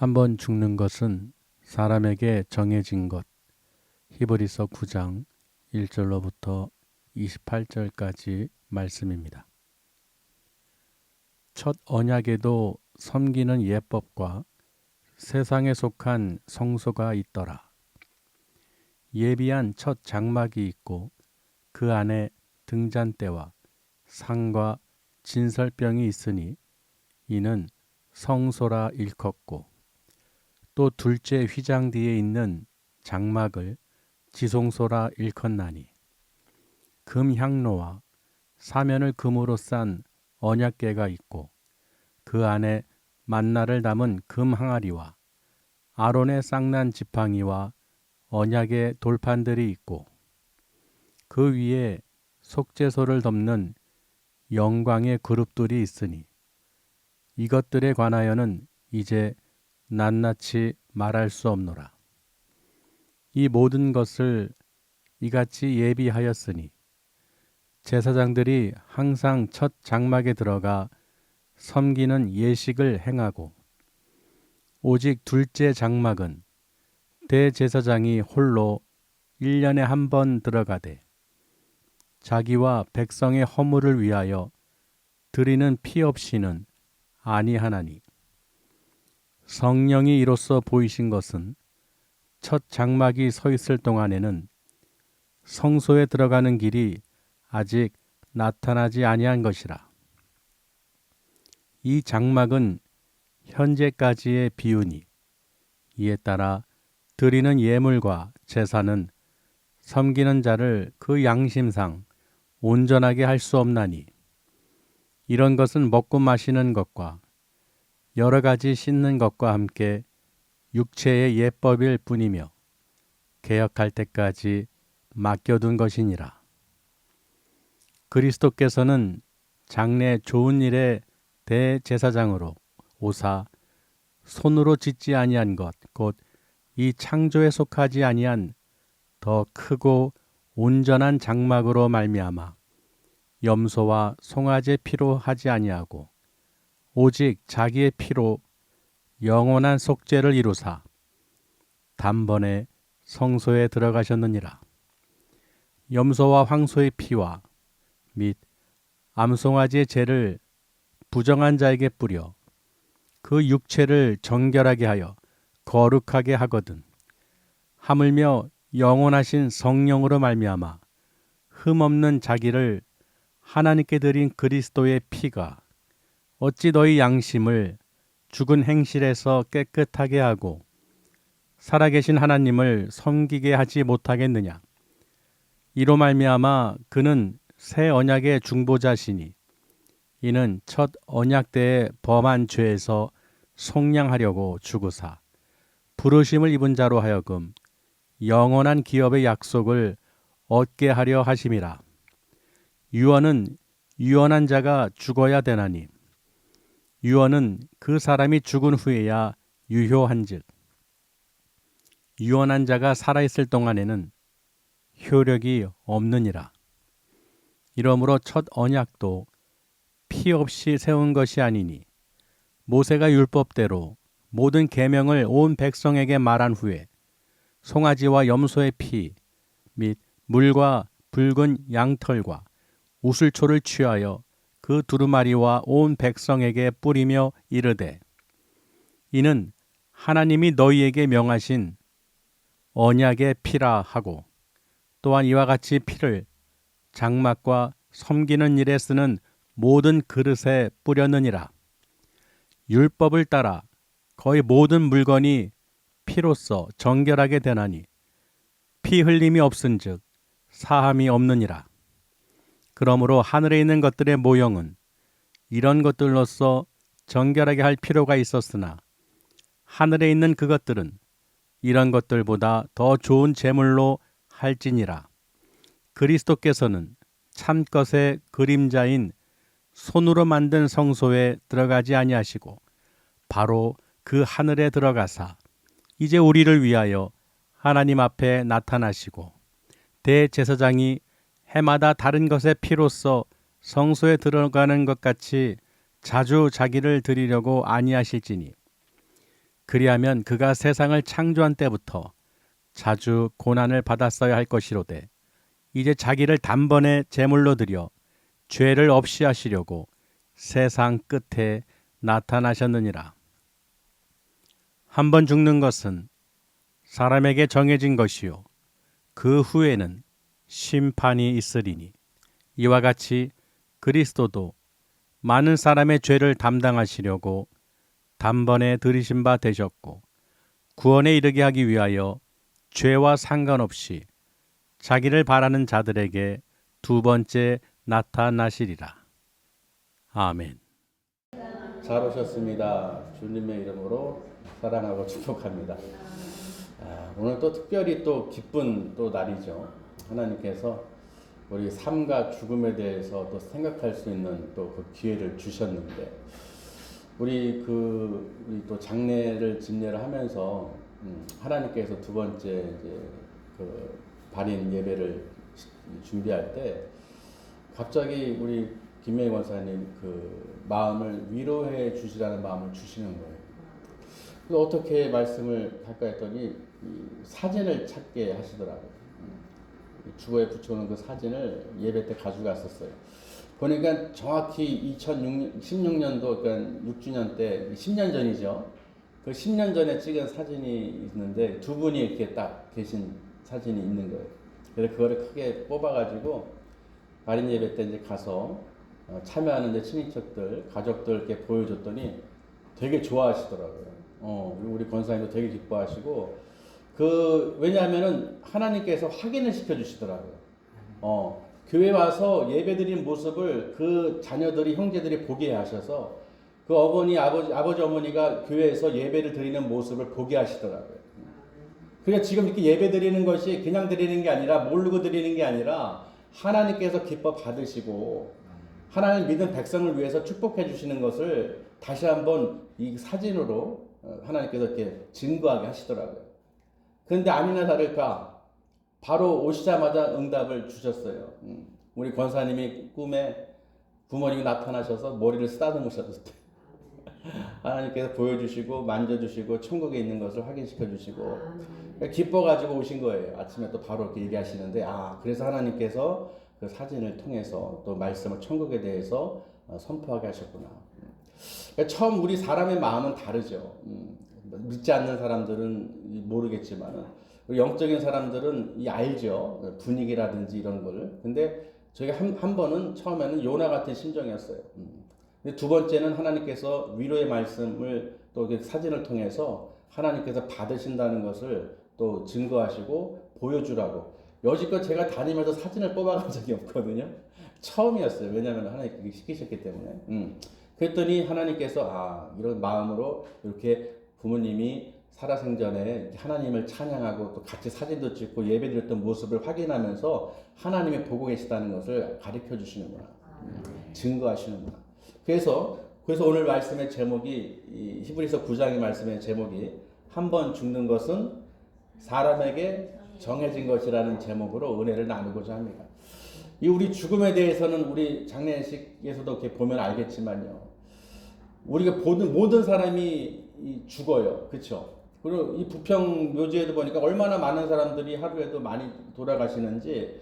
한 번 죽는 것은 사람에게 정해진 것. 히브리서 9장 1절로부터 28절까지 말씀입니다. 첫 언약에도 섬기는 예법과 세상에 속한 성소가 있더라. 예비한 첫 장막이 있고 그 안에 등잔대와 상과 진설병이 있으니 이는 성소라 일컫고, 또 둘째 휘장 뒤에 있는 장막을 지성소라 일컫나니, 금향로와 사면을 금으로 싼 언약궤가 있고 그 안에 만나를 담은 금 항아리와 아론의 쌍난 지팡이와 언약의 돌판들이 있고, 그 위에 속죄소를 덮는 영광의 그룹들이 있으니 이것들에 관하여는 이제 낱낱이 말할 수 없노라. 이 모든 것을 이같이 예비하였으니 제사장들이 항상 첫 장막에 들어가 섬기는 예식을 행하고, 오직 둘째 장막은 대제사장이 홀로 1년에 한 번 들어가되 자기와 백성의 허물을 위하여 드리는 피 없이는 아니하나니, 성령이 이로써 보이신 것은 첫 장막이 서 있을 동안에는 성소에 들어가는 길이 아직 나타나지 아니한 것이라. 이 장막은 현재까지의 비유니, 이에 따라 드리는 예물과 제사는 섬기는 자를 그 양심상 온전하게 할 수 없나니, 이런 것은 먹고 마시는 것과 여러 가지 씻는 것과 함께 육체의 예법일 뿐이며 개혁할 때까지 맡겨둔 것이니라. 그리스도께서는 장래 좋은 일의 대제사장으로 오사 손으로 짓지 아니한 것, 곧 이 창조에 속하지 아니한 더 크고 온전한 장막으로 말미암아 염소와 송아지의 피로 하지 아니하고 오직 자기의 피로 영원한 속죄를 이루사 단번에 성소에 들어가셨느니라. 염소와 황소의 피와 및 암송아지의 죄를 부정한 자에게 뿌려 그 육체를 정결하게 하여 거룩하게 하거든, 하물며 영원하신 성령으로 말미암아 흠없는 자기를 하나님께 드린 그리스도의 피가 어찌 너희 양심을 죽은 행실에서 깨끗하게 하고 살아계신 하나님을 섬기게 하지 못하겠느냐. 이로 말미암아 그는 새 언약의 중보자시니, 이는 첫 언약 때에 범한 죄에서 속량하려고 죽으사 부르심을 입은 자로 하여금 영원한 기업의 약속을 얻게 하려 하심이라. 유언은 유언한 자가 죽어야 되나니, 유언은 그 사람이 죽은 후에야 유효한즉 유언한 자가 살아있을 동안에는 효력이 없느니라. 이러므로 첫 언약도 피 없이 세운 것이 아니니, 모세가 율법대로 모든 계명을 온 백성에게 말한 후에 송아지와 염소의 피 및 물과 붉은 양털과 우슬초를 취하여 그 두루마리와 온 백성에게 뿌리며 이르되, 이는 하나님이 너희에게 명하신 언약의 피라 하고, 또한 이와 같이 피를 장막과 섬기는 일에 쓰는 모든 그릇에 뿌렸느니라. 율법을 따라 거의 모든 물건이 피로써 정결하게 되나니, 피 흘림이 없은즉 사함이 없느니라. 그러므로 하늘에 있는 것들의 모형은 이런 것들로서 정결하게 할 필요가 있었으나, 하늘에 있는 그것들은 이런 것들보다 더 좋은 제물로 할지니라. 그리스도께서는 참것의 그림자인 손으로 만든 성소에 들어가지 아니하시고 바로 그 하늘에 들어가사 이제 우리를 위하여 하나님 앞에 나타나시고, 대제사장이 해마다 다른 것의 피로써 성소에 들어가는 것 같이 자주 자기를 드리려고 아니하실지니, 그리하면 그가 세상을 창조한 때부터 자주 고난을 받았어야 할 것이로되 이제 자기를 단번에 제물로 드려 죄를 없이 하시려고 세상 끝에 나타나셨느니라. 한 번 죽는 것은 사람에게 정해진 것이요 그 후에는 심판이 있으리니 이와 같이 그리스도도 많은 사람의 죄를 담당하시려고 단번에 들이신 바 되셨고 구원에 이르게 하기 위하여 죄와 상관없이 자기를 바라는 자들에게 두 번째 나타나시리라. 아멘. 잘 오셨습니다. 주님의 이름으로 사랑하고 축복합니다. 오늘 또 특별히 또 기쁜 또 날이죠. 하나님께서 우리 삶과 죽음에 대해서 또 생각할 수 있는 또 그 기회를 주셨는데 우리 또 장례를 집례를 하면서 하나님께서 두 번째 이제 그 발인 예배를 준비할 때 갑자기 우리 김명희 권사님 그 마음을 위로해 주시라는 마음을 주시는 거예요. 그래서 어떻게 말씀을 할까 했더니 이 사진을 찾게 하시더라고요. 주거에 붙여놓은 그 사진을 예배 때 가져갔었어요. 보니까 정확히 2016년도 그러니까 6주년 때 10년 전이죠. 그 10년 전에 찍은 사진이 있는데 두 분이 이렇게 딱 계신 사진이 있는 거예요. 그래서 그거를 크게 뽑아가지고 발인 예배 때 이제 가서 참여하는 이제 친인척들, 가족들 이렇게 보여줬더니 되게 좋아하시더라고요. 우리 권사님도 되게 기뻐하시고 왜냐하면은 하나님께서 확인을 시켜주시더라고요. 교회 와서 예배드린 모습을 그 자녀들이, 형제들이 보게 하셔서 그 아버지, 어머니가 교회에서 예배를 드리는 모습을 보게 하시더라고요. 그러니까 지금 이렇게 예배 드리는 것이 그냥 드리는 게 아니라 모르고 드리는 게 아니라 하나님께서 기뻐 받으시고 하나님을 믿은 백성을 위해서 축복해 주시는 것을 다시 한번 이 사진으로 하나님께서 이렇게 증거하게 하시더라고요. 그런데 아니나 다를까 바로 오시자마자 응답을 주셨어요. 우리 권사님이 꿈에 부모님이 나타나셔서 머리를 쓰다듬으셨을 때 하나님께서 보여주시고 만져주시고 천국에 있는 것을 확인시켜 주시고 기뻐가지고 오신 거예요. 아침에 또 바로 이렇게 얘기하시는데 그래서 하나님께서 그 사진을 통해서 또 말씀을 천국에 대해서 선포하게 하셨구나. 처음 우리 사람의 마음은 다르죠. 믿지 않는 사람들은 모르겠지만 영적인 사람들은 알죠. 분위기라든지 이런 걸. 근데 저희가 한 번은 처음에는 요나 같은 심정이었어요. 근데 두 번째는 하나님께서 위로의 말씀을 또 사진을 통해서 하나님께서 받으신다는 것을 또 증거하시고 보여주라고. 여지껏 제가 다니면서 사진을 뽑아간 적이 없거든요. 처음이었어요. 왜냐하면 하나님께 시키셨기 때문에. 그랬더니 하나님께서 이런 마음으로 이렇게 부모님이 살아생전에 하나님을 찬양하고 또 같이 사진도 찍고 예배드렸던 모습을 확인하면서 하나님이 보고 계시다는 것을 가르쳐 주시는구나. 증거하시는구나. 그래서 오늘 말씀의 제목이 히브리서 9장의 말씀의 제목이 한 번 죽는 것은 사람에게 정해진 것이라는 제목으로 은혜를 나누고자 합니다. 이 우리 죽음에 대해서는 우리 장례식에서도 이렇게 보면 알겠지만요. 우리가 모든 사람이 죽어요. 그렇죠? 그리고 이 부평 묘지에도 보니까 얼마나 많은 사람들이 하루에도 많이 돌아가시는지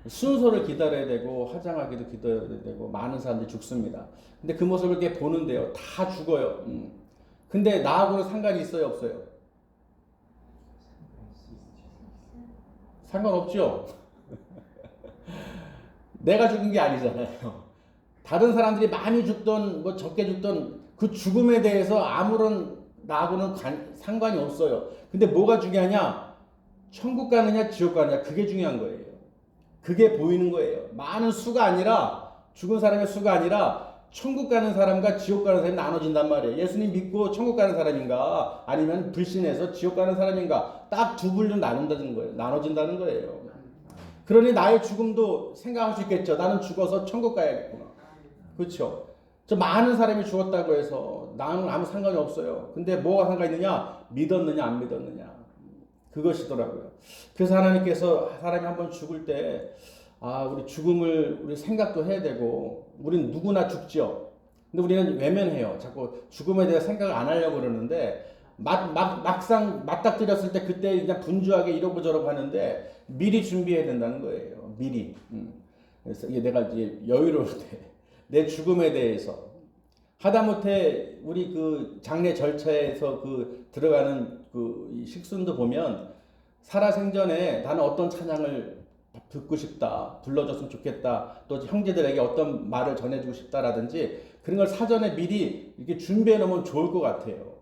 순서를 기다려야 되고 화장하기도 기다려야 되고 많은 사람들이 죽습니다. 근데 그 모습을 이렇게 보는데요. 다 죽어요. 근데 나하고는 상관이 있어요, 없어요? 상관없죠? 내가 죽은 게 아니잖아요. 다른 사람들이 많이 죽던 뭐 적게 죽던 그 죽음에 대해서 아무런 나하고는 상관이 없어요. 근데 뭐가 중요하냐? 천국 가느냐 지옥 가느냐 그게 중요한 거예요. 그게 보이는 거예요. 많은 수가 아니라 죽은 사람의 수가 아니라 천국 가는 사람과 지옥 가는 사람이 나눠진단 말이에요. 예수님 믿고 천국 가는 사람인가 아니면 불신해서 지옥 가는 사람인가 딱 두 분류 나눠진다는 거예요. 그러니 나의 죽음도 생각할 수 있겠죠. 나는 죽어서 천국 가야겠구나. 그렇죠? 저 많은 사람이 죽었다고 해서 나는 아무 상관이 없어요. 근데 뭐가 상관이 있느냐? 믿었느냐 안 믿었느냐. 그것이더라고요. 그래서 하나님께서 사람이 한번 죽을 때 우리 죽음을 우리 생각도 해야 되고 우리는 누구나 죽죠. 근데 우리는 외면해요. 자꾸 죽음에 대해 생각을 안 하려고 그러는데 막상 맞닥뜨렸을 때 그때 그냥 분주하게 이러고 저러고 하는데 미리 준비해야 된다는 거예요. 미리. 그래서 이게 내가 이제 여유로울 때 내 죽음에 대해서 하다못해 우리 그 장례 절차에서 그 들어가는 그 식순도 보면 살아생전에 나는 어떤 찬양을 듣고 싶다, 불러줬으면 좋겠다, 또 형제들에게 어떤 말을 전해주고 싶다라든지 그런 걸 사전에 미리 이렇게 준비해 놓으면 좋을 것 같아요.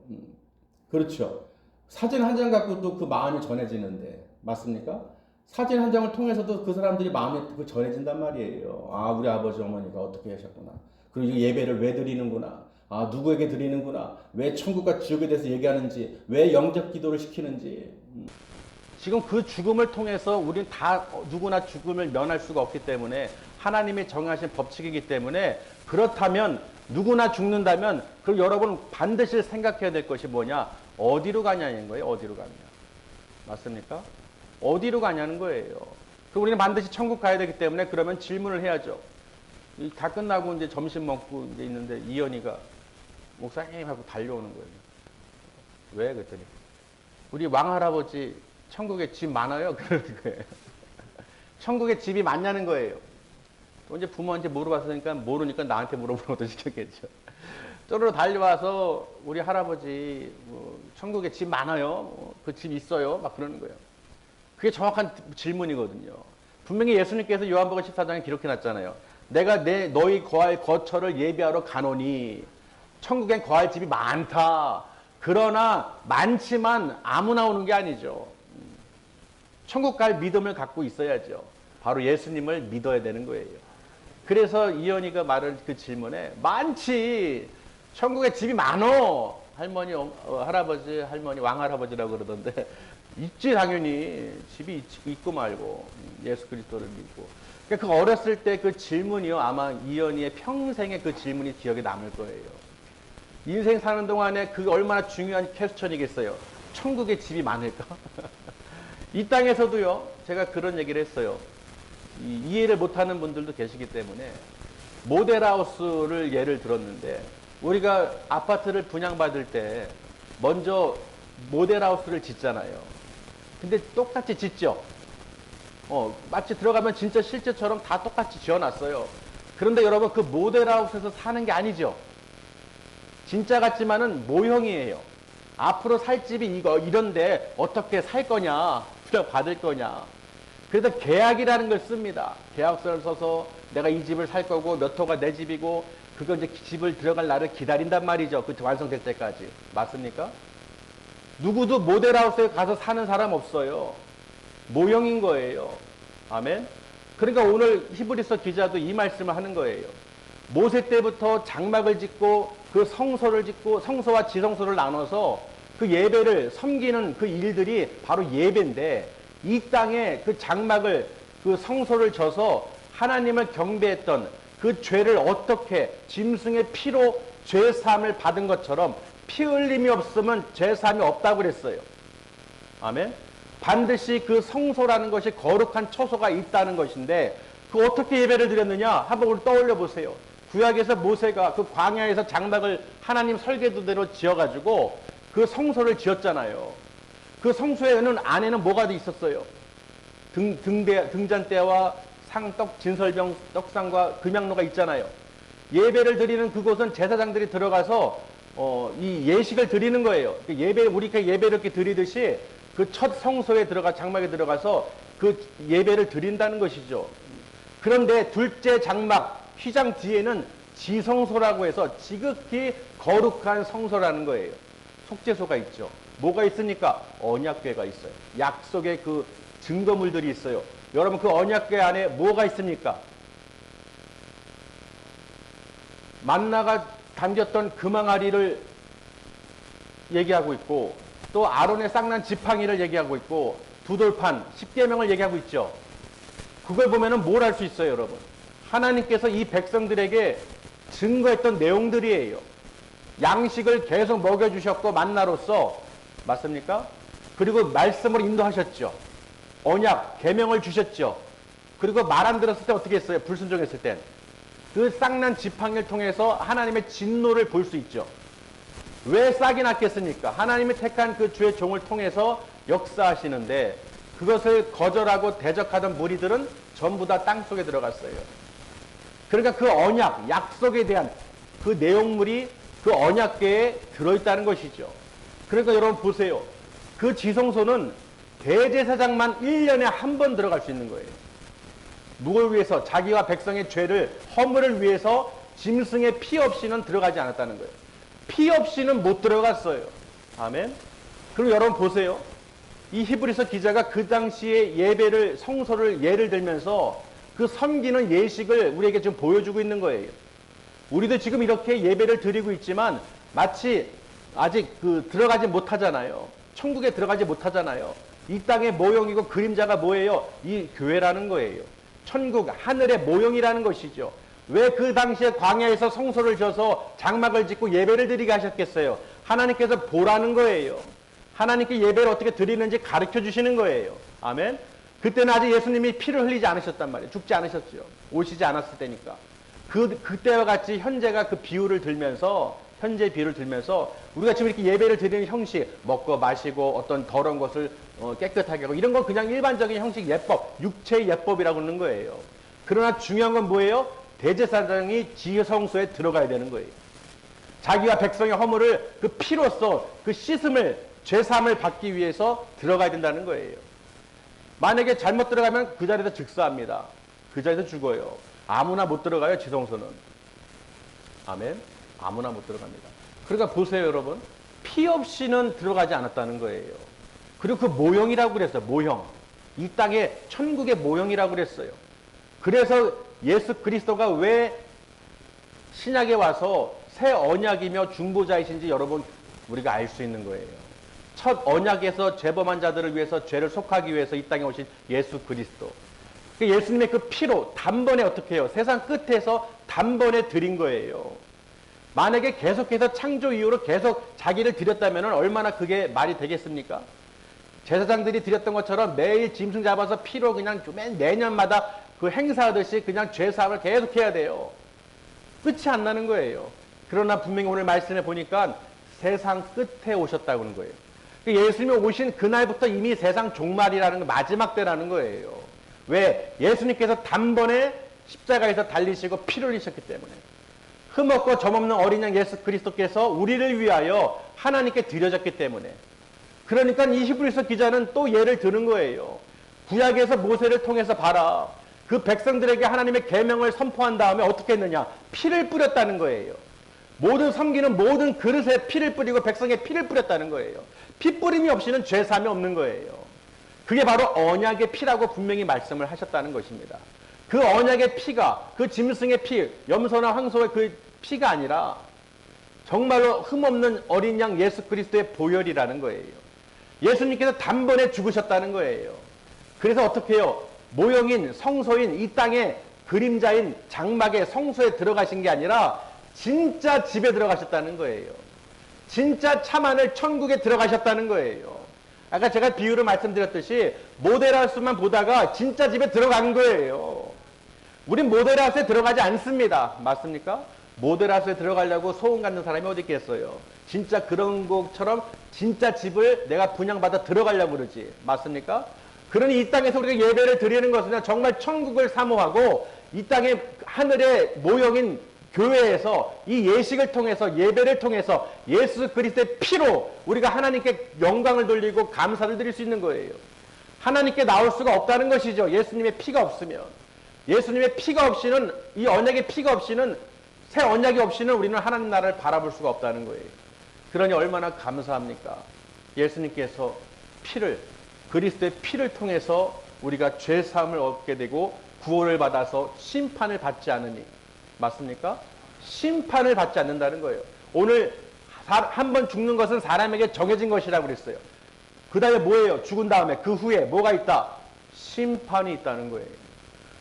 그렇죠. 사진 한 장 갖고도 그 마음이 전해지는데 맞습니까? 사진 한 장을 통해서도 그 사람들이 마음이 그 전해진단 말이에요. 아, 우리 아버지 어머니가 어떻게 하셨구나. 그리고 이 예배를 왜 드리는구나. 아, 누구에게 드리는구나. 왜 천국과 지옥에 대해서 얘기하는지, 왜 영접 기도를 시키는지. 지금 그 죽음을 통해서 우리는 다 누구나 죽음을 면할 수가 없기 때문에 하나님이 정하신 법칙이기 때문에 그렇다면 누구나 죽는다면 그럼 여러분 반드시 생각해야 될 것이 뭐냐? 어디로 가냐는 거예요. 어디로 가냐. 맞습니까? 어디로 가냐는 거예요. 그럼 우리는 반드시 천국 가야 되기 때문에 그러면 질문을 해야죠. 다 끝나고 이제 점심 먹고 이제 있는데 이현이가 목사님 하고 달려오는 거예요. 왜? 그랬더니 우리 왕할아버지 천국에 집 많아요? 그러는 거예요. 천국에 집이 많냐는 거예요. 또 이제 부모한테 물어봤으니까 모르니까 나한테 물어보는 것도 시켰겠죠. 쪼르르 달려와서 우리 할아버지 뭐 천국에 집 많아요? 그 집 있어요? 막 그러는 거예요. 그게 정확한 질문이거든요. 분명히 예수님께서 요한복음 14장에 기록해 놨잖아요. 내가 너희 거할 거처를 예비하러 가노니 천국엔 거할 집이 많다. 그러나 많지만 아무나 오는 게 아니죠. 천국 갈 믿음을 갖고 있어야죠. 바로 예수님을 믿어야 되는 거예요. 그래서 이현이가 말한 그 질문에 많지. 천국에 집이 많어. 할머니, 할아버지, 할머니, 왕할아버지라고 그러던데 있지 당연히. 집이 있고 말고 예수 그리스도를 믿고. 그러니까 그 어렸을 때 그 질문이요. 아마 이현이의 평생의 그 질문이 기억에 남을 거예요. 인생 사는 동안에 그게 얼마나 중요한 퀘스천이겠어요. 천국에 집이 많을까? 이 땅에서도요. 제가 그런 얘기를 했어요. 이해를 못하는 분들도 계시기 때문에 모델하우스를 예를 들었는데 우리가 아파트를 분양받을 때 먼저 모델하우스를 짓잖아요. 근데 똑같이 짓죠. 마치 들어가면 진짜 실제처럼 다 똑같이 지어놨어요. 그런데 여러분 그 모델하우스에서 사는 게 아니죠. 진짜 같지만은 모형이에요. 앞으로 살 집이 이런데 어떻게 살 거냐, 받을 거냐. 그래서 계약이라는 걸 씁니다. 계약서를 써서 내가 이 집을 살 거고 몇 호가 내 집이고 그거 이제 집을 들어갈 날을 기다린단 말이죠. 그 완성될 때까지. 맞습니까? 누구도 모델하우스에 가서 사는 사람 없어요. 모형인 거예요. 아멘. 그러니까 오늘 히브리서 기자도 이 말씀을 하는 거예요. 모세 때부터 장막을 짓고 그 성소를 짓고 성소와 지성소를 나눠서 그 예배를 섬기는 그 일들이 바로 예배인데 이 땅에 그 장막을 그 성소를 져서 하나님을 경배했던 그 죄를 어떻게 짐승의 피로 죄 사함을 받은 것처럼 피 흘림이 없으면 죄 사함이 없다고 그랬어요. 아멘. 반드시 그 성소라는 것이 거룩한 처소가 있다는 것인데 그 어떻게 예배를 드렸느냐 한번 우리 떠올려 보세요. 구약에서 모세가 그 광야에서 장막을 하나님 설계도대로 지어가지고 그 성소를 지었잖아요. 그 성소에는 안에는 뭐가 있었어요? 등잔대와 상떡, 진설병, 떡상과 금양로가 있잖아요. 예배를 드리는 그곳은 제사장들이 들어가서 이 예식을 드리는 거예요. 우리가 예배를 이렇게 드리듯이 그 첫 성소에 장막에 들어가서 그 예배를 드린다는 것이죠. 그런데 둘째 장막, 휘장 뒤에는 지성소라고 해서 지극히 거룩한 성소라는 거예요. 속죄소가 있죠. 뭐가 있으니까 언약궤가 있어요. 약속의 그 증거물들이 있어요. 여러분 그 언약궤 안에 뭐가 있습니까? 만나가 담겼던 금항아리를 얘기하고 있고 또 아론의 쌍난 지팡이를 얘기하고 있고 두돌판, 십계명을 얘기하고 있죠. 그걸 보면은 뭘 할 수 있어요, 여러분? 하나님께서 이 백성들에게 증거했던 내용들이에요. 양식을 계속 먹여주셨고 만나로서 맞습니까? 그리고 말씀으로 인도하셨죠. 언약, 계명을 주셨죠. 그리고 말 안 들었을 때 어떻게 했어요? 불순종했을 땐. 그 쌍난 지팡이를 통해서 하나님의 진노를 볼 수 있죠. 왜 싹이 났겠습니까? 하나님이 택한 그 주의 종을 통해서 역사하시는데 그것을 거절하고 대적하던 무리들은 전부 다 땅속에 들어갔어요. 그러니까 그 언약, 약속에 대한 그 내용물이 그 언약궤에 들어있다는 것이죠. 그러니까 여러분 보세요. 그 지성소는 대제사장만 1년에 한 번 들어갈 수 있는 거예요. 누굴 위해서? 자기와 백성의 죄를, 허물을 위해서 짐승의 피 없이는 들어가지 않았다는 거예요. 피 없이는 못 들어갔어요. 아멘. 그리고 여러분 보세요. 이 히브리서 기자가 그 당시에 예배를, 성소를 예를 들면서 그 섬기는 예식을 우리에게 지금 보여주고 있는 거예요. 우리도 지금 이렇게 예배를 드리고 있지만 마치 아직 들어가지 못하잖아요. 천국에 들어가지 못하잖아요. 이 땅의 모형이고 그림자가 뭐예요? 이 교회라는 거예요. 천국, 하늘의 모형이라는 것이죠. 왜 그 당시에 광야에서 성소를 져서 장막을 짓고 예배를 드리게 하셨겠어요? 하나님께서 보라는 거예요. 하나님께 예배를 어떻게 드리는지 가르쳐 주시는 거예요. 아멘. 그때는 아직 예수님이 피를 흘리지 않으셨단 말이에요. 죽지 않으셨죠. 오시지 않았을 때니까. 그때와 같이 현재가 그 비유를 들면서, 현재 비유를 들면서 우리가 지금 이렇게 예배를 드리는 형식, 먹고 마시고 어떤 더러운 것을 깨끗하게 하고 이런 건 그냥 일반적인 형식 예법, 육체의 예법이라고 하는 거예요. 그러나 중요한 건 뭐예요? 대제사장이 지성소에 들어가야 되는 거예요. 자기와 백성의 허물을 그 피로써 그 씻음을, 죄사함을 받기 위해서 들어가야 된다는 거예요. 만약에 잘못 들어가면 그 자리에서 즉사합니다. 그 자리에서 죽어요. 아무나 못 들어가요, 지성소는. 아멘. 아무나 못 들어갑니다. 그러니까 보세요, 여러분. 피 없이는 들어가지 않았다는 거예요. 그리고 그 모형이라고 그랬어요. 모형. 이 땅의 천국의 모형이라고 그랬어요. 그래서 예수 그리스도가 왜 신약에 와서 새 언약이며 중보자이신지 여러분 우리가 알 수 있는 거예요. 첫 언약에서 죄범한 자들을 위해서 죄를 속하기 위해서 이 땅에 오신 예수 그리스도. 예수님의 그 피로 단번에 어떻게 해요? 세상 끝에서 단번에 드린 거예요. 만약에 계속해서 창조 이후로 계속 자기를 드렸다면 얼마나 그게 말이 되겠습니까? 제사장들이 드렸던 것처럼 매일 짐승 잡아서 피로 그냥 매년마다 그 행사하듯이 그냥 죄사함을 계속 해야 돼요. 끝이 안 나는 거예요. 그러나 분명히 오늘 말씀에 보니까 세상 끝에 오셨다고 하는 거예요. 예수님이 오신 그날부터 이미 세상 종말이라는 거, 마지막 때라는 거예요. 왜? 예수님께서 단번에 십자가에서 달리시고 피를 흘리셨기 때문에. 흠없고 점없는 어린 양 예수 그리스도께서 우리를 위하여 하나님께 드려졌기 때문에. 그러니까 이 히브리서 기자는 또 예를 드는 거예요. 구약에서 모세를 통해서 봐라. 그 백성들에게 하나님의 계명을 선포한 다음에 어떻게 했느냐? 피를 뿌렸다는 거예요. 모든 섬기는 모든 그릇에 피를 뿌리고 백성의 피를 뿌렸다는 거예요. 피 뿌림이 없이는 죄사함이 없는 거예요. 그게 바로 언약의 피라고 분명히 말씀을 하셨다는 것입니다. 그 언약의 피가 그 짐승의 피, 염소나 황소의 그 피가 아니라 정말로 흠없는 어린 양 예수 그리스도의 보혈이라는 거예요. 예수님께서 단번에 죽으셨다는 거예요. 그래서 어떻게 해요? 모형인 성소인 이 땅의 그림자인 장막의 성소에 들어가신 게 아니라 진짜 집에 들어가셨다는 거예요. 진짜 참하늘 천국에 들어가셨다는 거예요. 아까 제가 비유를 말씀드렸듯이 모델하우스만 보다가 진짜 집에 들어간 거예요. 우린 모델하우스에 들어가지 않습니다. 맞습니까? 모델하우스에 들어가려고 소원 갖는 사람이 어디 있겠어요. 진짜 그런 것처럼 진짜 집을 내가 분양받아 들어가려고 그러지. 맞습니까? 그러니 이 땅에서 우리가 예배를 드리는 것은 정말 천국을 사모하고 이 땅의 하늘의 모형인 교회에서 이 예식을 통해서 예배를 통해서 예수 그리스도의 피로 우리가 하나님께 영광을 돌리고 감사를 드릴 수 있는 거예요. 하나님께 나올 수가 없다는 것이죠. 예수님의 피가 없으면. 예수님의 피가 없이는, 이 언약의 피가 없이는, 새 언약이 없이는 우리는 하나님 나라를 바라볼 수가 없다는 거예요. 그러니 얼마나 감사합니까? 예수님께서 피를, 그리스도의 피를 통해서 우리가 죄사함을 얻게 되고 구원을 받아서 심판을 받지 않으니. 맞습니까? 심판을 받지 않는다는 거예요. 오늘 한 번 죽는 것은 사람에게 정해진 것이라고 그랬어요. 그 다음에 뭐예요? 죽은 다음에 그 후에 뭐가 있다? 심판이 있다는 거예요.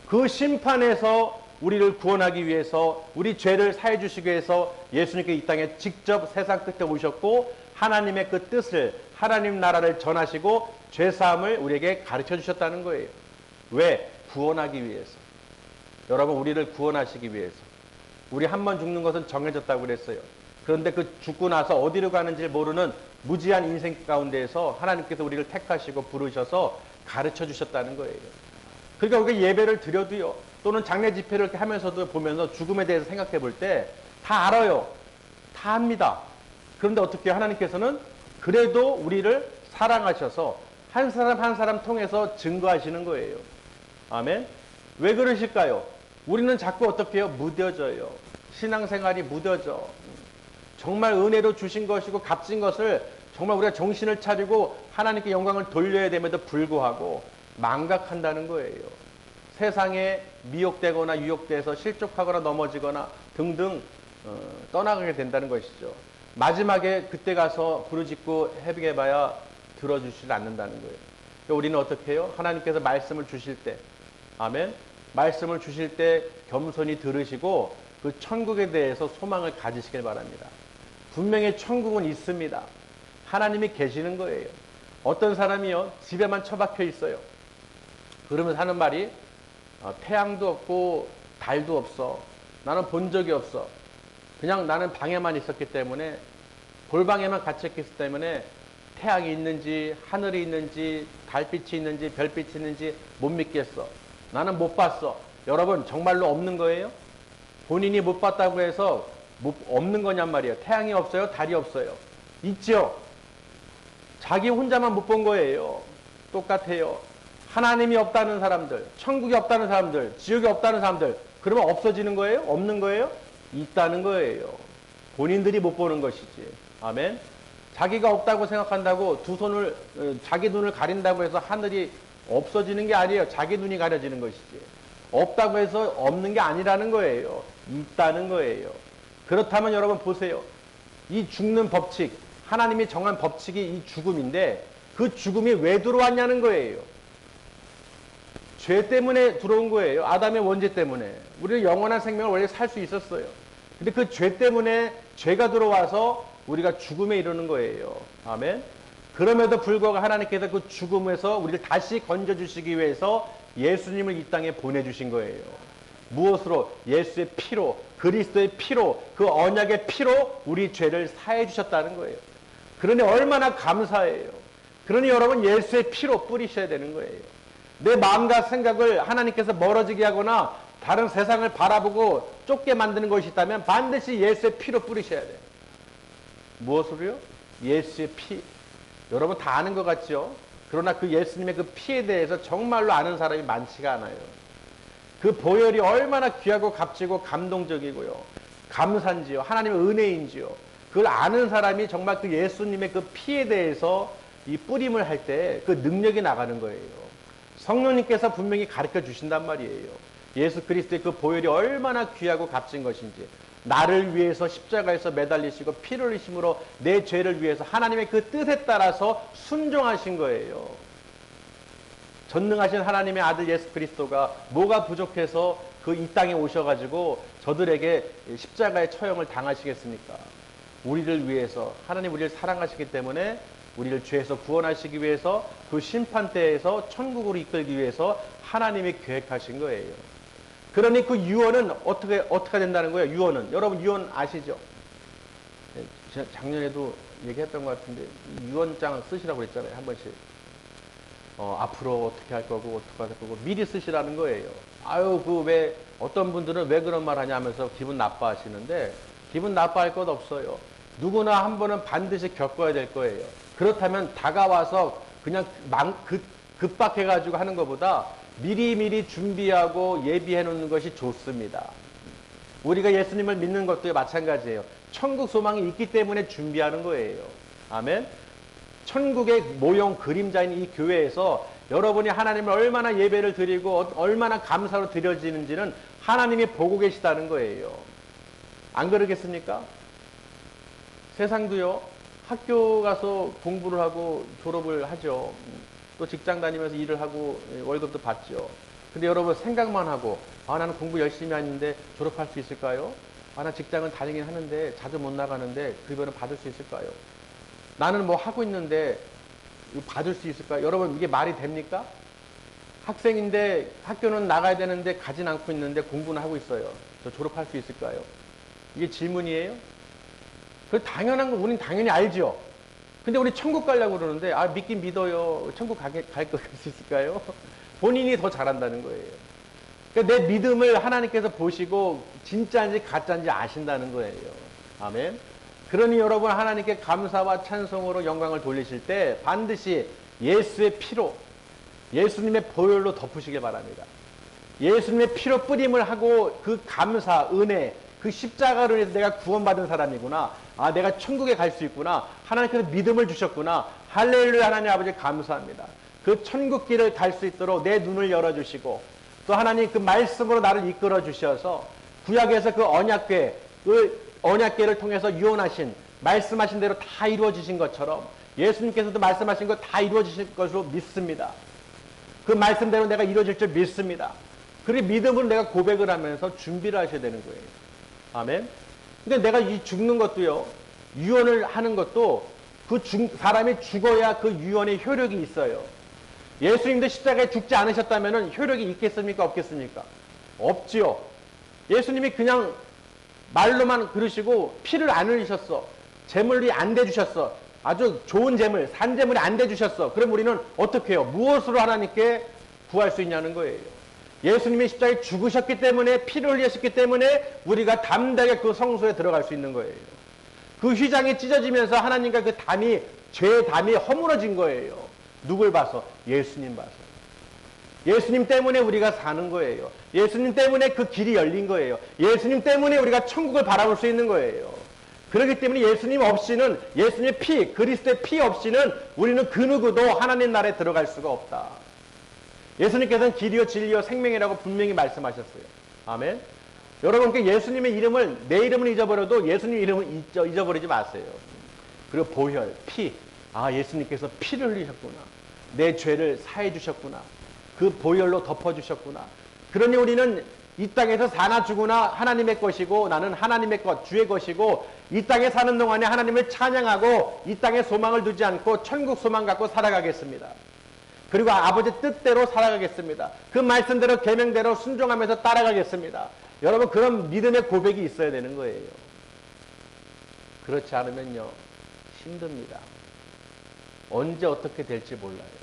그 심판에서 우리를 구원하기 위해서 우리 죄를 사해 주시기 위해서 예수님께 이 땅에 직접 세상 끝에 오셨고 하나님의 그 뜻을 하나님 나라를 전하시고 죄사함을 우리에게 가르쳐 주셨다는 거예요. 왜? 구원하기 위해서. 여러분 우리를 구원하시기 위해서. 우리 한 번 죽는 것은 정해졌다고 그랬어요. 그런데 그 죽고 나서 어디로 가는지 모르는 무지한 인생 가운데에서 하나님께서 우리를 택하시고 부르셔서 가르쳐 주셨다는 거예요. 그러니까 우리가 예배를 드려도요, 또는 장례 집회를 이렇게 하면서도 보면서 죽음에 대해서 생각해 볼 때 다 알아요. 다 압니다. 그런데 어떻게 하나님께서는 그래도 우리를 사랑하셔서 한 사람 한 사람 통해서 증거하시는 거예요. 아멘. 왜 그러실까요? 우리는 자꾸 어떻게 해요? 무뎌져요. 신앙생활이 무뎌져. 정말 은혜로 주신 것이고 값진 것을 정말 우리가 정신을 차리고 하나님께 영광을 돌려야 됨에도 불구하고 망각한다는 거예요. 세상에 미혹되거나 유혹돼서 실족하거나 넘어지거나 등등 떠나가게 된다는 것이죠. 마지막에 그때 가서 부르짖고 헤비게봐야 들어주시지 않는다는 거예요. 그러니까 우리는 어떻게 해요? 하나님께서 말씀을 주실 때, 아멘. 말씀을 주실 때 겸손히 들으시고 그 천국에 대해서 소망을 가지시길 바랍니다. 분명히 천국은 있습니다. 하나님이 계시는 거예요. 어떤 사람이요, 집에만 처박혀 있어요. 그러면서 하는 말이 태양도 없고 달도 없어. 나는 본 적이 없어. 그냥 나는 방에만 있었기 때문에, 골방에만 갇혀있기 때문에 태양이 있는지 하늘이 있는지 달빛이 있는지 별빛이 있는지 못 믿겠어. 나는 못 봤어. 여러분, 정말로 없는 거예요? 본인이 못 봤다고 해서 없는 거냔 말이에요. 태양이 없어요? 달이 없어요? 있죠. 자기 혼자만 못 본 거예요. 똑같아요. 하나님이 없다는 사람들, 천국이 없다는 사람들, 지옥이 없다는 사람들, 그러면 없어지는 거예요? 없는 거예요? 있다는 거예요. 본인들이 못 보는 것이지. 아멘. 자기가 없다고 생각한다고 두 손을, 자기 눈을 가린다고 해서 하늘이 없어지는 게 아니에요. 자기 눈이 가려지는 것이지. 없다고 해서 없는 게 아니라는 거예요. 있다는 거예요. 그렇다면 여러분 보세요. 이 죽는 법칙, 하나님이 정한 법칙이 이 죽음인데 그 죽음이 왜 들어왔냐는 거예요. 죄 때문에 들어온 거예요. 아담의 원죄 때문에. 우리는 영원한 생명을 원래 살 수 있었어요. 근데 그 죄 때문에 죄가 들어와서 우리가 죽음에 이르는 거예요. 아멘. 그럼에도 불구하고 하나님께서 그 죽음에서 우리를 다시 건져주시기 위해서 예수님을 이 땅에 보내주신 거예요. 무엇으로? 예수의 피로, 그리스도의 피로, 그 언약의 피로 우리 죄를 사해 주셨다는 거예요. 그러니 얼마나 감사해요. 그러니 여러분 예수의 피로 뿌리셔야 되는 거예요. 내 마음과 생각을 하나님께서 멀어지게 하거나 다른 세상을 바라보고 쫓게 만드는 것이 있다면 반드시 예수의 피로 뿌리셔야 돼요. 무엇으로요? 예수의 피. 여러분 다 아는 것 같죠? 그러나 그 예수님의 그 피에 대해서 정말로 아는 사람이 많지가 않아요. 그 보혈이 얼마나 귀하고 값지고 감동적이고요. 감사인지요. 하나님의 은혜인지요. 그걸 아는 사람이 정말 그 예수님의 그 피에 대해서 이 뿌림을 할 때 그 능력이 나가는 거예요. 성령님께서 분명히 가르쳐 주신단 말이에요. 예수 그리스도의 그 보혈이 얼마나 귀하고 값진 것인지, 나를 위해서 십자가에서 매달리시고 피를 흘리심으로 내 죄를 위해서 하나님의 그 뜻에 따라서 순종하신 거예요. 전능하신 하나님의 아들 예수 그리스도가 뭐가 부족해서 그 이 땅에 오셔가지고 저들에게 십자가의 처형을 당하시겠습니까? 우리를 위해서, 하나님 우리를 사랑하시기 때문에 우리를 죄에서 구원하시기 위해서 그 심판대에서 천국으로 이끌기 위해서 하나님이 계획하신 거예요. 그러니 그 유언은 어떻게 된다는 거예요? 유언은. 여러분 유언 아시죠? 작년에도 얘기했던 것 같은데 유언장 쓰시라고 그랬잖아요. 한 번씩. 앞으로 어떻게 할 거고 어떻게 할 거고 미리 쓰시라는 거예요. 아유 그 왜 어떤 분들은 왜 그런 말 하냐 하면서 기분 나빠하시는데 기분 나빠할 것 없어요. 누구나 한 번은 반드시 겪어야 될 거예요. 그렇다면 다가와서 그냥 급박해가지고 하는 것보다 미리미리 준비하고 예비해 놓는 것이 좋습니다. 우리가 예수님을 믿는 것도 마찬가지예요. 천국 소망이 있기 때문에 준비하는 거예요. 아멘. 천국의 모형 그림자인 이 교회에서 여러분이 하나님을 얼마나 예배를 드리고 얼마나 감사로 드려지는지는 하나님이 보고 계시다는 거예요. 안 그러겠습니까? 세상도요, 학교 가서 공부를 하고 졸업을 하죠. 또 직장 다니면서 일을 하고 월급도 받죠. 근데 여러분 생각만 하고, 나는 공부 열심히 하는데 졸업할 수 있을까요? 나 직장은 다니긴 하는데 자주 못 나가는데 급여는 받을 수 있을까요? 나는 뭐 하고 있는데 이거 받을 수 있을까요? 여러분 이게 말이 됩니까? 학생인데 학교는 나가야 되는데 가진 않고 있는데 공부는 하고 있어요. 저 졸업할 수 있을까요? 이게 질문이에요? 그 당연한 거 우리는 당연히 알죠. 근데 우리 천국 가려고 그러는데 아 믿긴 믿어요. 천국 갈수 있을까요? 본인이 더 잘한다는 거예요. 그러니까 내 믿음을 하나님께서 보시고 진짜인지 가짜인지 아신다는 거예요. 아멘. 그러니 여러분 하나님께 감사와 찬송으로 영광을 돌리실 때 반드시 예수의 피로 예수님의 보혈로 덮으시길 바랍니다. 예수님의 피로 뿌림을 하고 그 감사, 은혜, 그 십자가로 인해서 내가 구원받은 사람이구나. 아, 내가 천국에 갈 수 있구나. 하나님께서 믿음을 주셨구나. 할렐루야 하나님 아버지 감사합니다. 그 천국 길을 갈 수 있도록 내 눈을 열어주시고 또 하나님 그 말씀으로 나를 이끌어 주셔서 구약에서 그 언약궤를 통해서 유언하신 말씀하신 대로 다 이루어지신 것처럼 예수님께서도 말씀하신 거 다 이루어지실 것으로 믿습니다. 그 말씀대로 내가 이루어질 줄 믿습니다. 그리고 믿음으로 내가 고백을 하면서 준비를 하셔야 되는 거예요. 아멘. 근데 내가 이 죽는 것도요, 유언을 하는 것도 사람이 죽어야 그 유언의 효력이 있어요. 예수님도 십자가에 죽지 않으셨다면 효력이 있겠습니까? 없겠습니까? 없지요. 예수님이 그냥 말로만 그러시고 피를 안 흘리셨어. 제물이 안 대주셨어. 아주 좋은 제물, 산 제물이 안 대주셨어. 그럼 우리는 어떻게 해요? 무엇으로 하나님께 구할 수 있냐는 거예요. 예수님이 십자가에 죽으셨기 때문에 피를 흘리셨기 때문에 우리가 담대하게 그 성소에 들어갈 수 있는 거예요. 그 휘장이 찢어지면서 하나님과 그 담이 죄의 담이 허물어진 거예요. 누굴 봐서? 예수님 봐서. 예수님 때문에 우리가 사는 거예요. 예수님 때문에 그 길이 열린 거예요. 예수님 때문에 우리가 천국을 바라볼 수 있는 거예요. 그렇기 때문에 예수님 없이는 예수님의 피, 그리스도의 피 없이는 우리는 그 누구도 하나님 나라에 들어갈 수가 없다. 예수님께서는 길이요 진리요 생명이라고 분명히 말씀하셨어요. 아멘. 여러분께 예수님의 이름을 내 이름을 잊어버려도 예수님 이름을 잊어버리지 마세요. 그리고 보혈, 피. 아, 예수님께서 피를 흘리셨구나. 내 죄를 사해 주셨구나. 그 보혈로 덮어 주셨구나. 그러니 우리는 이 땅에서 사나 죽으나 하나님의 것이고 나는 하나님의 것, 주의 것이고 이 땅에 사는 동안에 하나님을 찬양하고 이 땅에 소망을 두지 않고 천국 소망 갖고 살아가겠습니다. 그리고 아버지 뜻대로 살아가겠습니다. 그 말씀대로 계명대로 순종하면서 따라가겠습니다. 여러분 그런 믿음의 고백이 있어야 되는 거예요. 그렇지 않으면요 힘듭니다. 언제 어떻게 될지 몰라요.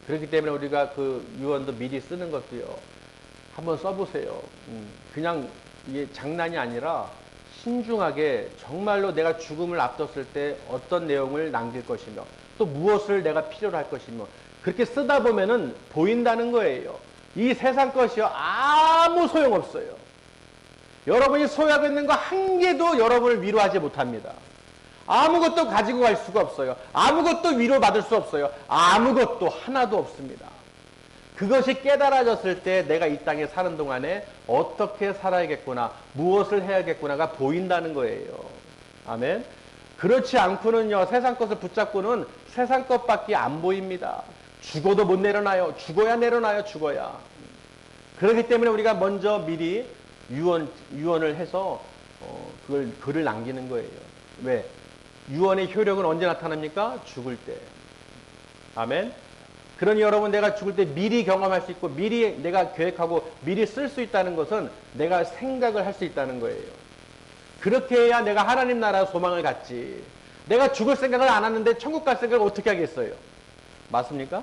그렇기 때문에 우리가 그 유언도 미리 쓰는 것도요 한번 써보세요. 그냥 이게 장난이 아니라 신중하게 정말로 내가 죽음을 앞뒀을 때 어떤 내용을 남길 것이며 또 무엇을 내가 필요로 할 것이며 그렇게 쓰다 보면은 보인다는 거예요. 이 세상 것이요 아무 소용없어요. 여러분이 소유하고 있는 거 한 개도 여러분을 위로하지 못합니다. 아무것도 가지고 갈 수가 없어요. 아무것도 위로받을 수 없어요. 아무것도 하나도 없습니다. 그것이 깨달아졌을 때 내가 이 땅에 사는 동안에 어떻게 살아야겠구나, 무엇을 해야겠구나가 보인다는 거예요. 아멘. 그렇지 않고는요, 세상 것을 붙잡고는 세상 것밖에 안 보입니다. 죽어도 못 내려놔요. 죽어야 내려놔요. 죽어야. 그렇기 때문에 우리가 먼저 미리 유언을 해서 그걸 글을 남기는 거예요. 왜? 유언의 효력은 언제 나타납니까? 죽을 때. 아멘. 그러니 여러분 내가 죽을 때 미리 경험할 수 있고 미리 내가 계획하고 미리 쓸 수 있다는 것은 내가 생각을 할 수 있다는 거예요. 그렇게 해야 내가 하나님 나라 소망을 갖지. 내가 죽을 생각을 안 하는데 천국 갈 생각을 어떻게 하겠어요? 맞습니까?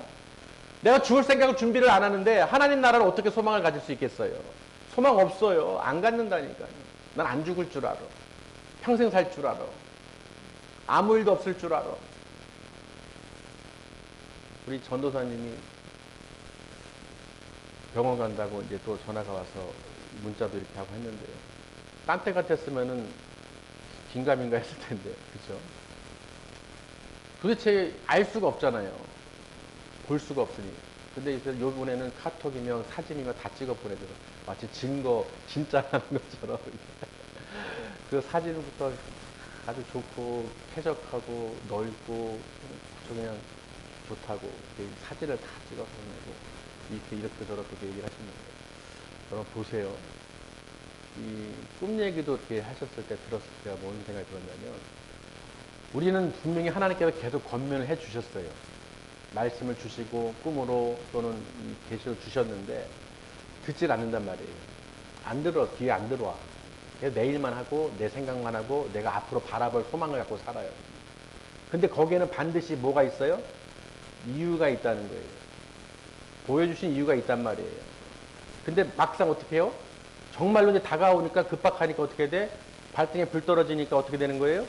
내가 죽을 생각을 준비를 안 하는데 하나님 나라를 어떻게 소망을 가질 수 있겠어요? 소망 없어요. 안 갖는다니까요. 난 안 죽을 줄 알아. 평생 살 줄 알아. 아무 일도 없을 줄 알아. 우리 전도사님이 병원 간다고 이제 또 전화가 와서 문자도 이렇게 하고 했는데요. 딴 때 같았으면은 긴가민가 했을 텐데, 그죠? 도대체 알 수가 없잖아요. 볼 수가 없으니. 근데 요번에는 카톡이며 사진이며 다 찍어 보내줘요. 마치 증거, 진짜라는 것처럼. 그 사진부터 아주 좋고, 쾌적하고, 넓고, 그냥 좋다고 사진을 다 찍어서 보내고 이렇게 저렇게 얘기를 하시는 거예요. 여러분 보세요. 이 꿈 얘기도 이렇게 하셨을 때 들었을 때가 뭔 생각이 들었냐면 우리는 분명히 하나님께서 계속 권면을 해 주셨어요. 말씀을 주시고 꿈으로 또는 계시로 주셨는데 듣질 않는단 말이에요. 안 들어. 귀에 안 들어와. 그래서 내 일만 하고 내 생각만 하고 내가 앞으로 바라볼 소망을 갖고 살아요. 근데 거기에는 반드시 뭐가 있어요? 이유가 있다는 거예요. 보여주신 이유가 있단 말이에요. 근데 막상 어떻게 해요? 정말로 이제 다가오니까 급박하니까 어떻게 돼? 발등에 불 떨어지니까 어떻게 되는 거예요?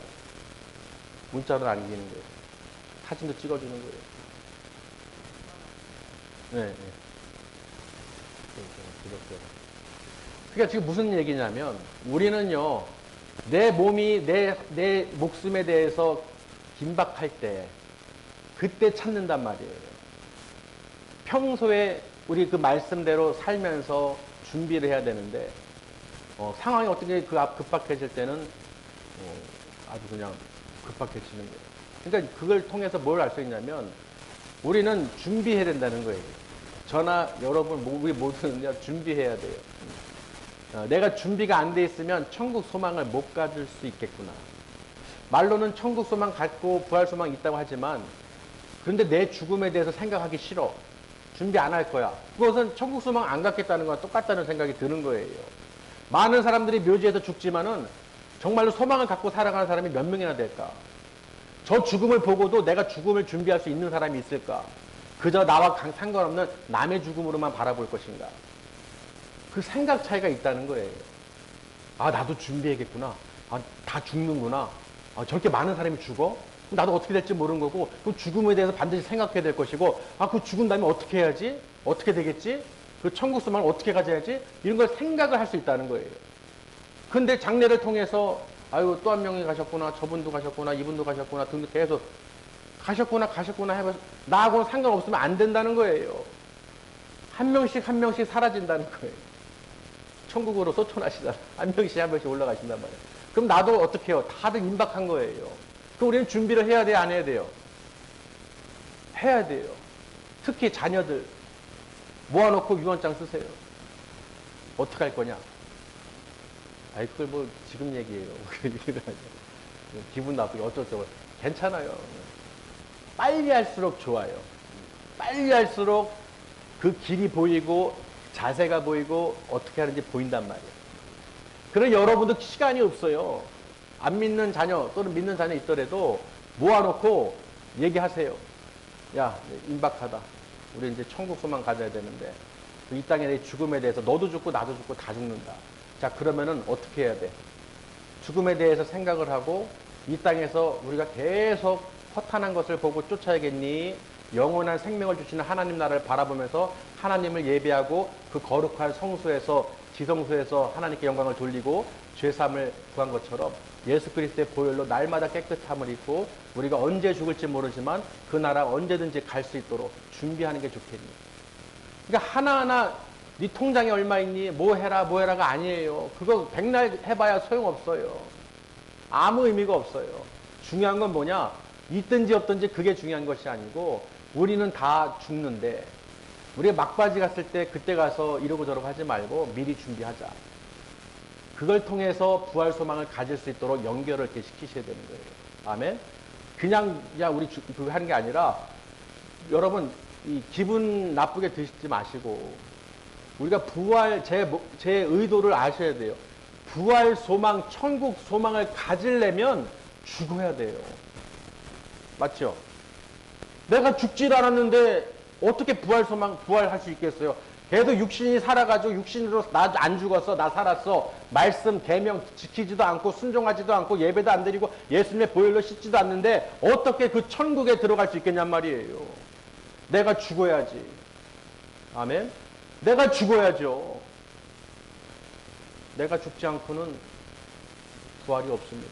문자로 남기는 거예요. 사진도 찍어주는 거예요. 네, 네. 그러니까 지금 무슨 얘기냐면 우리는요 내 몸이 내 목숨에 대해서 긴박할 때 그때 찾는단 말이에요. 평소에 우리 그 말씀대로 살면서 준비를 해야 되는데 상황이 어떻게 급박해질 때는 아주 그냥 급박해지는 거예요. 그러니까 그걸 통해서 뭘 알 수 있냐면 우리는 준비해야 된다는 거예요. 저나 여러분 우리 모두는요 준비해야 돼요. 내가 준비가 안 돼 있으면 천국 소망을 못 가질 수 있겠구나. 말로는 천국 소망 갖고 부활 소망 있다고 하지만 그런데 내 죽음에 대해서 생각하기 싫어. 준비 안 할 거야. 그것은 천국 소망 안 갖겠다는 거와 똑같다는 생각이 드는 거예요. 많은 사람들이 묘지에서 죽지만은 정말로 소망을 갖고 살아가는 사람이 몇 명이나 될까? 저 죽음을 보고도 내가 죽음을 준비할 수 있는 사람이 있을까? 그저 나와 상관없는 남의 죽음으로만 바라볼 것인가? 그 생각 차이가 있다는 거예요. 아, 나도 준비해야겠구나. 아, 다 죽는구나. 아, 저렇게 많은 사람이 죽어? 나도 어떻게 될지 모르는 거고, 그 죽음에 대해서 반드시 생각해야 될 것이고, 아, 그 죽은 다음에 어떻게 해야지? 어떻게 되겠지? 그 천국 소망을 어떻게 가져야지? 이런 걸 생각을 할 수 있다는 거예요. 근데 장례를 통해서, 아유, 또 한 명이 가셨구나, 저분도 가셨구나, 이분도 가셨구나, 등등 계속 가셨구나 해봐서, 나하고는 상관없으면 안 된다는 거예요. 한 명씩 사라진다는 거예요. 천국으로 소천하시잖아. 한 명씩 올라가신단 말이에요. 그럼 나도 어떻게 해요? 다들 임박한 거예요. 그럼 우리는 준비를 해야 돼요? 안 해야 돼요? 해야 돼요. 특히 자녀들 모아놓고 유언장 쓰세요. 어떻게 할 거냐? 아이, 그걸 뭐 지금 얘기해요. 기분 나쁘게 어쩌고 괜찮아요. 빨리 할수록 좋아요. 빨리 할수록 그 길이 보이고 자세가 보이고 어떻게 하는지 보인단 말이에요. 그래서 여러분도 시간이 없어요. 안 믿는 자녀 또는 믿는 자녀 있더라도 모아놓고 얘기하세요. 야, 임박하다. 우리 이제 천국 소망 가져야 되는데 이 땅에 내 죽음에 대해서 너도 죽고 나도 죽고 다 죽는다. 자, 그러면은 어떻게 해야 돼? 죽음에 대해서 생각을 하고 이 땅에서 우리가 계속 허탄한 것을 보고 쫓아야겠니? 영원한 생명을 주시는 하나님 나라를 바라보면서 하나님을 예배하고 그 거룩한 성수에서 지성소에서 하나님께 영광을 돌리고 죄사함을 구한 것처럼 예수 그리스도의 보혈로 날마다 깨끗함을 입고 우리가 언제 죽을지 모르지만 그 나라 언제든지 갈 수 있도록 준비하는 게 좋겠니? 그러니까 하나하나 네 통장에 얼마 있니? 뭐 해라가 아니에요. 그거 백날 해봐야 소용없어요. 아무 의미가 없어요. 중요한 건 뭐냐? 있든지 없든지 그게 중요한 것이 아니고 우리는 다 죽는데 우리가 막바지 갔을 때 그때 가서 이러고 저러고 하지 말고 미리 준비하자. 그걸 통해서 부활 소망을 가질 수 있도록 연결을 이렇게 시키셔야 되는 거예요. 아멘? 그냥 우리 그거 하는 게 아니라 여러분 이 기분 나쁘게 드시지 마시고 우리가 부활 제 의도를 아셔야 돼요. 부활 소망, 천국 소망을 가지려면 죽어야 돼요. 맞죠? 내가 죽질 않았는데 어떻게 부활할 수 있겠어요? 걔도 육신이 살아가지고 육신으로 나 안 죽었어, 나 살았어. 말씀, 계명 지키지도 않고 순종하지도 않고 예배도 안 드리고 예수님의 보혈로 씻지도 않는데 어떻게 그 천국에 들어갈 수 있겠냔 말이에요. 내가 죽어야지. 아멘? 내가 죽어야죠. 내가 죽지 않고는 부활이 없습니다.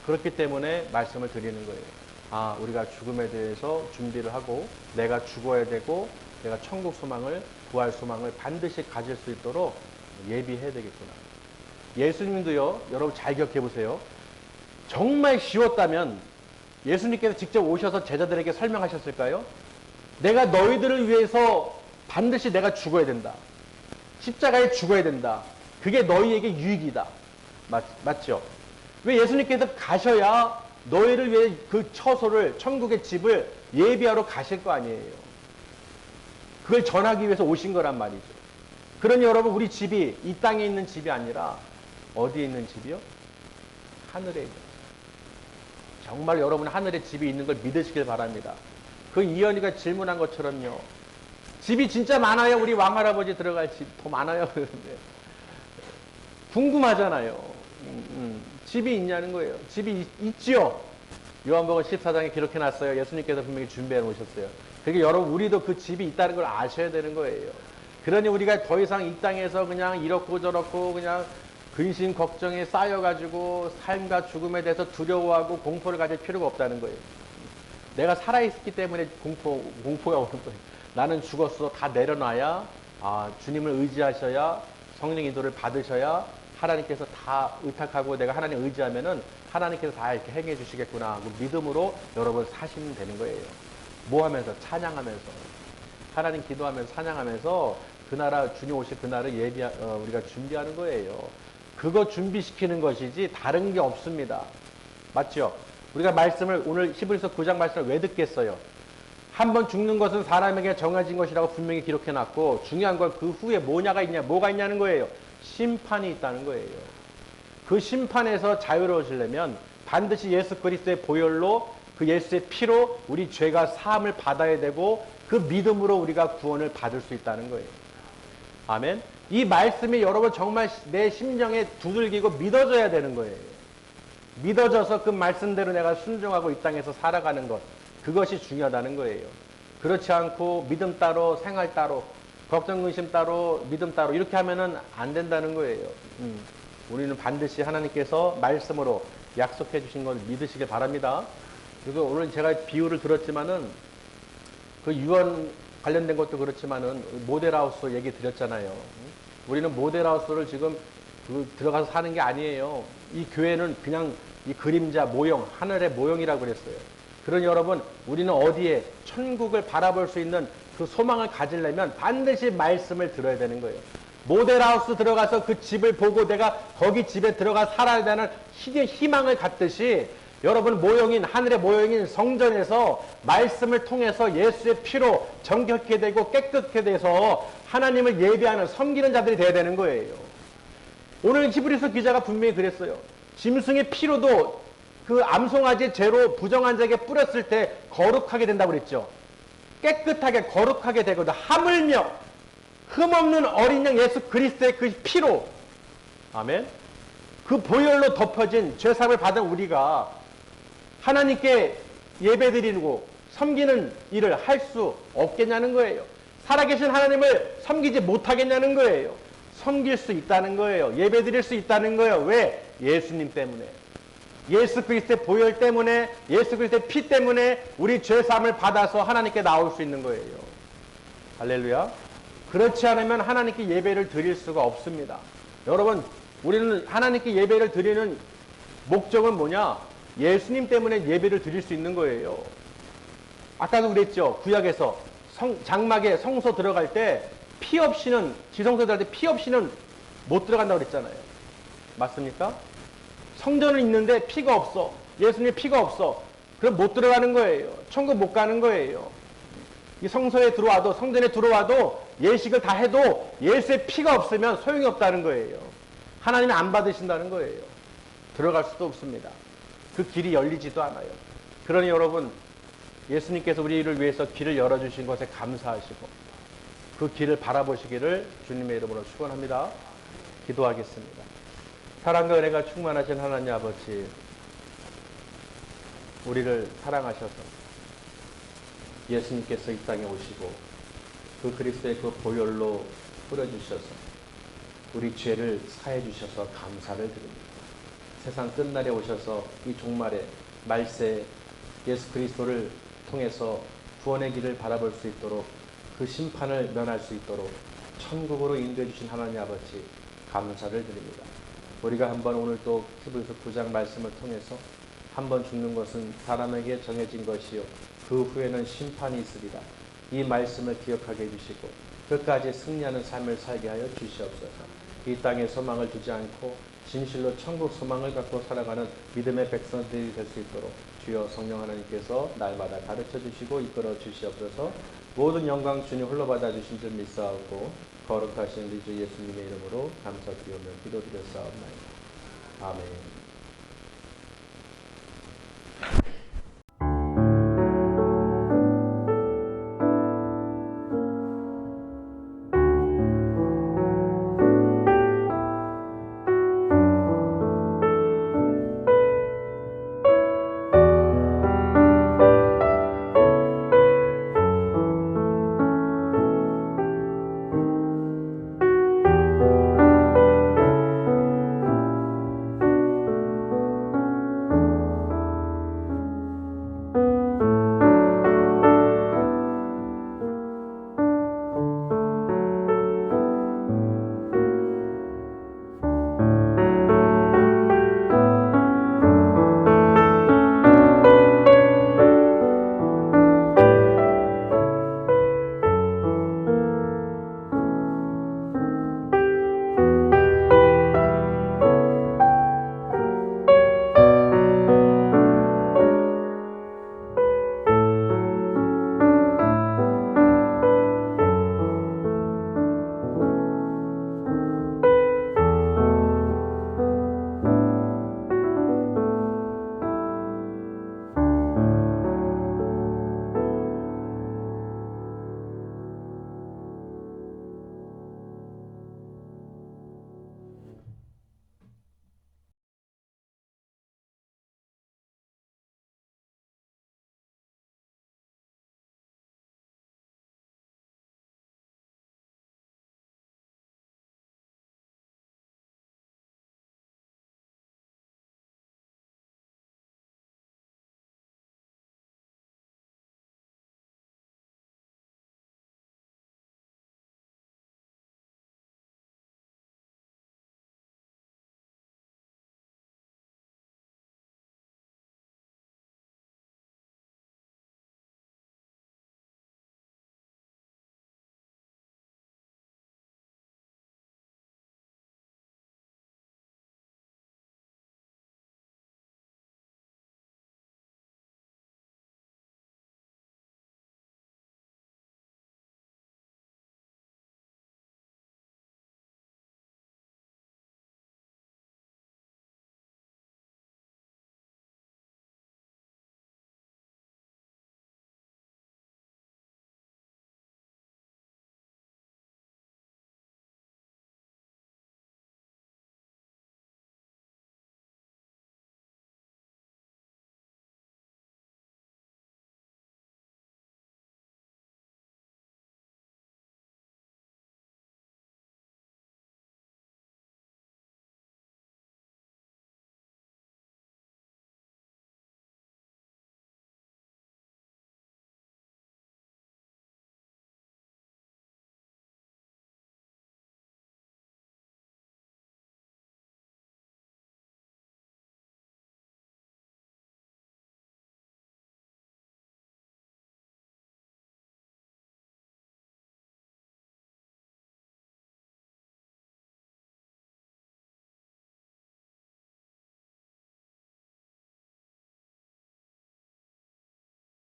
그렇기 때문에 말씀을 드리는 거예요. 아, 우리가 죽음에 대해서 준비를 하고 내가 죽어야 되고 내가 천국 소망을 부활 소망을 반드시 가질 수 있도록 예비해야 되겠구나. 예수님도요. 여러분 잘 기억해 보세요. 정말 쉬웠다면 예수님께서 직접 오셔서 제자들에게 설명하셨을까요? 내가 너희들을 위해서 반드시 내가 죽어야 된다. 십자가에 죽어야 된다. 그게 너희에게 유익이다. 맞죠? 왜 예수님께서 가셔야 너희를 위해 그 처소를 천국의 집을 예비하러 가실 거 아니에요. 그걸 전하기 위해서 오신 거란 말이죠. 그러니 여러분 우리 집이 이 땅에 있는 집이 아니라 어디에 있는 집이요? 하늘에 있는 집. 정말 여러분 하늘에 집이 있는 걸 믿으시길 바랍니다. 그 이현이가 질문한 것처럼요. 집이 진짜 많아요. 우리 왕할아버지 들어갈 집 더 많아요. 그런데 궁금하잖아요. 집이 있냐는 거예요. 집이 있지요. 요한복음 14장에 기록해놨어요. 예수님께서 분명히 준비해 놓으셨어요. 그러니까 여러분 우리도 그 집이 있다는 걸 아셔야 되는 거예요. 그러니 우리가 더 이상 이 땅에서 그냥 이렇고 저렇고 그냥 근심 걱정에 쌓여가지고 삶과 죽음에 대해서 두려워하고 공포를 가질 필요가 없다는 거예요. 내가 살아있기 때문에 공포가 오는 거예요. 나는 죽었어. 다 내려놔야 주님을 의지하셔야 성령 인도를 받으셔야 하나님께서 다 의탁하고 내가 하나님 의지하면은 하나님께서 다 이렇게 행해 주시겠구나. 그 믿음으로 여러분 사시면 되는 거예요. 뭐 하면서? 찬양하면서. 하나님 기도하면서 찬양하면서 그 나라 주님 오실 그 날을 우리가 준비하는 거예요. 그거 준비시키는 것이지 다른 게 없습니다. 맞죠? 우리가 말씀을 오늘 히브리서 9장 말씀을 왜 듣겠어요? 한번 죽는 것은 사람에게 정해진 것이라고 분명히 기록해 놨고 중요한 건 그 후에 뭐가 있냐는 거예요. 심판이 있다는 거예요. 그 심판에서 자유로워지려면 반드시 예수 그리스도의 보혈로 그 예수의 피로 우리 죄가 사함을 받아야 되고 그 믿음으로 우리가 구원을 받을 수 있다는 거예요. 아멘. 이 말씀이 여러분 정말 내 심령에 두들기고 믿어져야 되는 거예요. 믿어져서 그 말씀대로 내가 순종하고 이 땅에서 살아가는 것, 그것이 중요하다는 거예요. 그렇지 않고 믿음 따로 생활 따로 걱정 근심 따로 믿음 따로 이렇게 하면은 안 된다는 거예요. 우리는 반드시 하나님께서 말씀으로 약속해 주신 걸 믿으시길 바랍니다. 그리고 오늘 제가 비유를 들었지만은 그 유언 관련된 것도 그렇지만은 모델하우스 얘기 드렸잖아요. 우리는 모델하우스를 지금 들어가서 사는 게 아니에요. 이 교회는 그냥 이 그림자 모형, 하늘의 모형이라고 그랬어요. 그러니 여러분, 우리는 어디에 천국을 바라볼 수 있는 그 소망을 가지려면 반드시 말씀을 들어야 되는 거예요. 모델하우스 들어가서 그 집을 보고 내가 거기 집에 들어가 살아야 되는 희망을 갖듯이 여러분 모형인 하늘의 모형인 성전에서 말씀을 통해서 예수의 피로 정결케 되고 깨끗게 돼서 하나님을 예배하는 섬기는 자들이 돼야 되는 거예요. 오늘 히브리서 기자가 분명히 그랬어요. 짐승의 피로도 그 암송아지 죄로 부정한 자에게 뿌렸을 때 거룩하게 된다고 그랬죠. 깨끗하게 거룩하게 되거든. 하물며 흠없는 어린 양 예수 그리스도의 그 피로 아멘. 그 보혈로 덮어진 죄사함을 받은 우리가 하나님께 예배드리고 섬기는 일을 할 수 없겠냐는 거예요. 살아계신 하나님을 섬기지 못하겠냐는 거예요. 섬길 수 있다는 거예요. 예배드릴 수 있다는 거예요. 왜? 예수님 때문에. 예수 그리스도의 보혈 때문에 예수 그리스도의 피 때문에 우리 죄사함을 받아서 하나님께 나올 수 있는 거예요. 할렐루야. 그렇지 않으면 하나님께 예배를 드릴 수가 없습니다. 여러분 우리는 하나님께 예배를 드리는 목적은 뭐냐? 예수님 때문에 예배를 드릴 수 있는 거예요. 아까도 그랬죠. 구약에서 장막에 성소 들어갈 때 피 없이는 지성소 들어갈 때 피 없이는 못 들어간다고 그랬잖아요. 맞습니까? 성전은 있는데 피가 없어. 예수님의 피가 없어. 그럼 못 들어가는 거예요. 천국 못 가는 거예요. 이 성소에 들어와도 성전에 들어와도 예식을 다 해도 예수의 피가 없으면 소용이 없다는 거예요. 하나님이 안 받으신다는 거예요. 들어갈 수도 없습니다. 그 길이 열리지도 않아요. 그러니 여러분 예수님께서 우리를 위해서 길을 열어주신 것에 감사하시고 그 길을 바라보시기를 주님의 이름으로 축원합니다. 기도하겠습니다. 사랑과 은혜가 충만하신 하나님 아버지, 우리를 사랑하셔서 예수님께서 이 땅에 오시고 그 그리스도의 그 보혈로 뿌려주셔서 우리 죄를 사해 주셔서 감사를 드립니다. 세상 끝날에 오셔서 이 종말에 말세 예수 그리스도를 통해서 구원의 길을 바라볼 수 있도록 그 심판을 면할 수 있도록 천국으로 인도해 주신 하나님 아버지 감사를 드립니다. 우리가 한번 오늘 또 히브리서 9장 말씀을 통해서 한번 죽는 것은 사람에게 정해진 것이요 그 후에는 심판이 있으리라. 이 말씀을 기억하게 해주시고 끝까지 승리하는 삶을 살게 하여 주시옵소서. 이 땅에 소망을 두지 않고 진실로 천국 소망을 갖고 살아가는 믿음의 백성들이 될 수 있도록 주여 성령 하나님께서 날마다 가르쳐 주시고 이끌어 주시옵소서. 모든 영광 주님 홀로 받아 주신 줄 믿사옵고 거룩하신 우리 주 예수님의 이름으로 감사드리오며 기도드렸사옵나이다. 아멘.